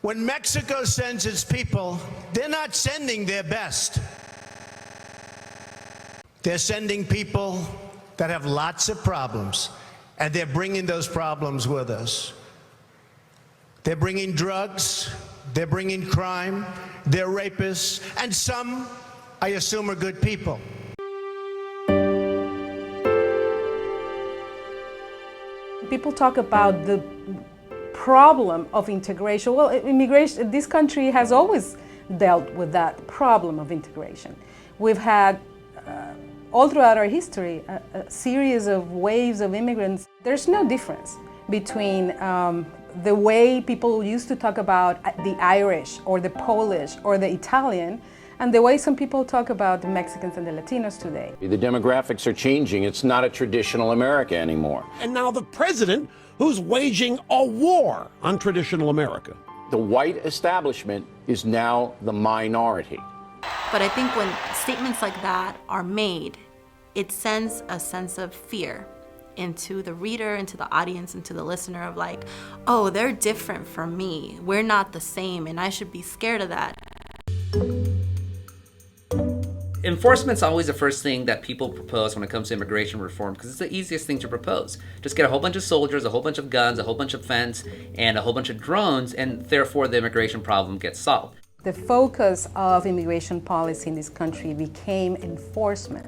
When Mexico sends its people, they're not sending their best. They're sending people that have lots of problems, and they're bringing those problems with us. They're bringing drugs, they're bringing crime, they're rapists, and some, I assume, are good people. People talk about the problem of integration. Well, immigration, this country has always dealt with that problem of integration. We've had, all throughout our history, a series of waves of immigrants. There's no difference between the way people used to talk about the Irish or the Polish or the Italian and the way some people talk about the Mexicans and the Latinos today. The demographics are changing. It's not a traditional America anymore. And now the president who's waging a war on traditional America. The white establishment is now the minority. But I think when statements like that are made, it sends a sense of fear into the reader, into the audience, into the listener of like, oh, they're different from me. We're not the same, and I should be scared of that. Enforcement's always the first thing that people propose when it comes to immigration reform because it's the easiest thing to propose. Just get a whole bunch of soldiers, a whole bunch of guns, a whole bunch of fence, and a whole bunch of drones, and therefore the immigration problem gets solved. The focus of immigration policy in this country became enforcement.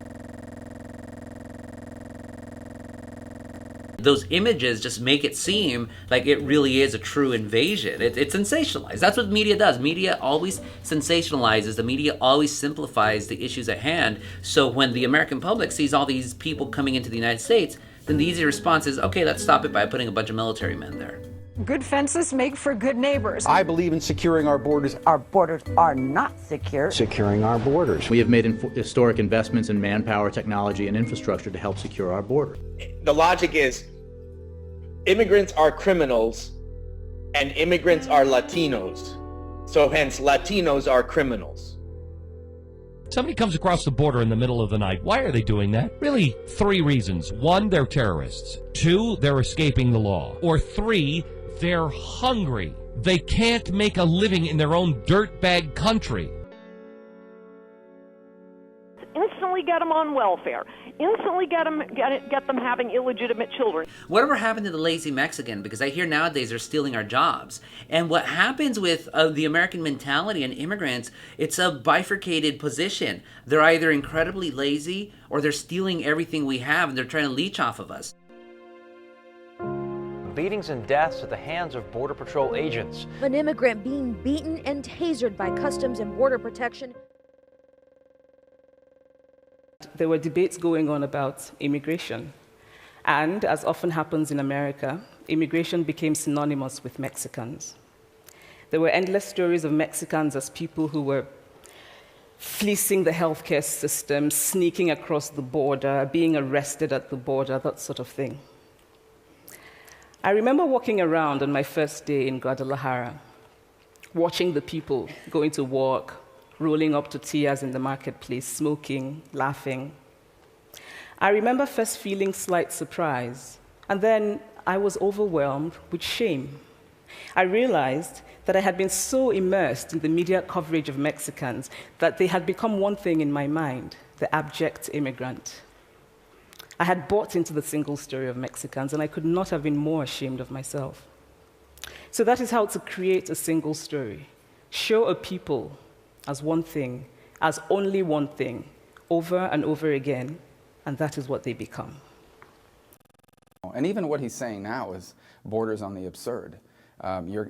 Those images just make it seem like it really is a true invasion. It's sensationalized. That's what media does. Media always sensationalizes. The media always simplifies the issues at hand. So when the American public sees all these people coming into the United States, then the easy response is, okay, let's stop it by putting a bunch of military men there. Good fences make for good neighbors. I believe in securing our borders. Our borders are not secure. Securing our borders. We have made historic investments in manpower, technology, and infrastructure to help secure our border. The logic is immigrants are criminals and immigrants are Latinos. So hence Latinos are criminals. Somebody comes across the border in the middle of the night. Why are they doing that? Really, 3 reasons. 1, they're terrorists. 2, they're escaping the law. Or 3, they're hungry. They can't make a living in their own dirtbag country. Instantly get them on welfare. Instantly get them having illegitimate children. Whatever happened to the lazy Mexican? Because I hear nowadays they're stealing our jobs. And what happens with the American mentality and immigrants, it's a bifurcated position. They're either incredibly lazy or they're stealing everything we have and they're trying to leech off of us. Beatings and deaths at the hands of Border Patrol agents. An immigrant being beaten and tasered by Customs and Border Protection. There were debates going on about immigration. And as often happens in America, immigration became synonymous with Mexicans. There were endless stories of Mexicans as people who were fleecing the healthcare system, sneaking across the border, being arrested at the border, that sort of thing. I remember walking around on my first day in Guadalajara, watching the people going to work, rolling up tortillas in the marketplace, smoking, laughing. I remember first feeling slight surprise, and then I was overwhelmed with shame. I realized that I had been so immersed in the media coverage of Mexicans that they had become one thing in my mind, the abject immigrant. I had bought into the single story of Mexicans, and I could not have been more ashamed of myself. So that is how to create a single story. Show a people as one thing, as only one thing, over and over again, and that is what they become. And even what he's saying now is borders on the absurd.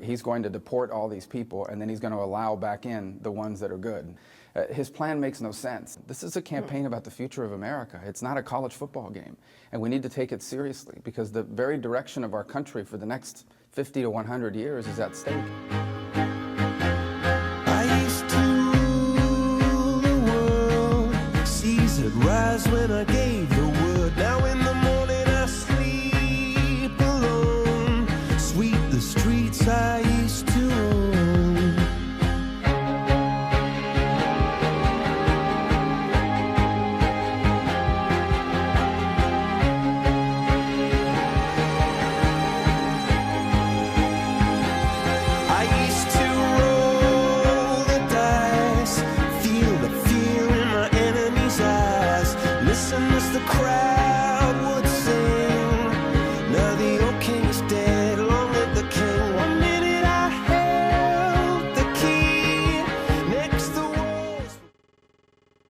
He's going to deport all these people, and then he's going to allow back in the ones that are good. His plan makes no sense. This is a campaign about the future of America. It's not a college football game, and we need to take it seriously because the very direction of our country for the next 50 to 100 years is at stake. I used to rule the world, seas would rise when I gave the word. Now in the morning I sleep alone, sweep the streets I used to own. I used to and miss the crowd.